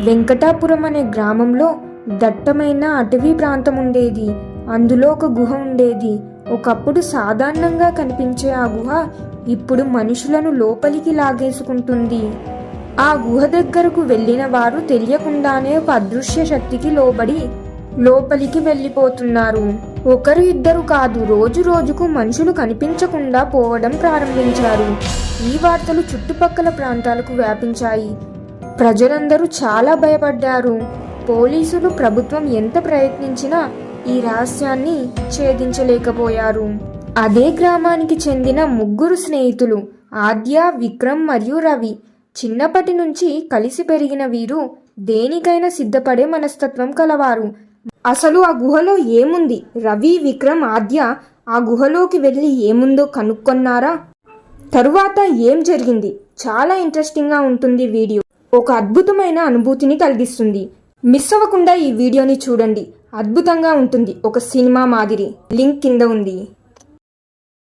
వెంకటాపురం అనే గ్రామంలో దట్టమైన అటవీ ప్రాంతం ఉండేది. అందులో ఒక గుహ ఉండేది. ఒకప్పుడు సాధారణంగా కనిపించే ఆ గుహ ఇప్పుడు మనుషులను లోపలికి లాగేసుకుంటుంది. ఆ గుహ దగ్గరకు వెళ్ళిన వారు తెలియకుండానే ఒక అదృశ్య శక్తికి లోబడి లోపలికి వెళ్ళిపోతున్నారు. ఒకరు ఇద్దరు కాదు, రోజు రోజుకు మనుషులు కనిపించకుండా పోవడం ప్రారంభించారు. ఈ వార్తలు చుట్టుపక్కల ప్రాంతాలకు వ్యాపించాయి. ప్రజలందరూ చాలా భయపడ్డారు. పోలీసులు, ప్రభుత్వం ఎంత ప్రయత్నించినా ఈ రహస్యాన్ని ఛేదించలేకపోయారు. అదే గ్రామానికి చెందిన ముగ్గురు స్నేహితులు ఆద్య, విక్రమ్ మరియు రవి. చిన్నప్పటి నుంచి కలిసి పెరిగిన వీరు దేనికైనా సిద్ధపడే మనస్తత్వం కలవారు. అసలు ఆ గుహలో ఏముంది? రవి, విక్రమ్, ఆద్య ఆ గుహలోకి వెళ్ళి ఏముందో కనుక్కున్నారా? తరువాత ఏం జరిగింది? చాలా ఇంట్రెస్టింగ్గా ఉంటుంది వీడియో. ఒక అద్భుతమైన అనుభూతిని కలిగిస్తుంది. మిస్ అవ్వకుండా ఈ వీడియోని చూడండి. అద్భుతంగా ఉంటుంది, ఒక సినిమా మాదిరి. లింక్ కింద ఉంది.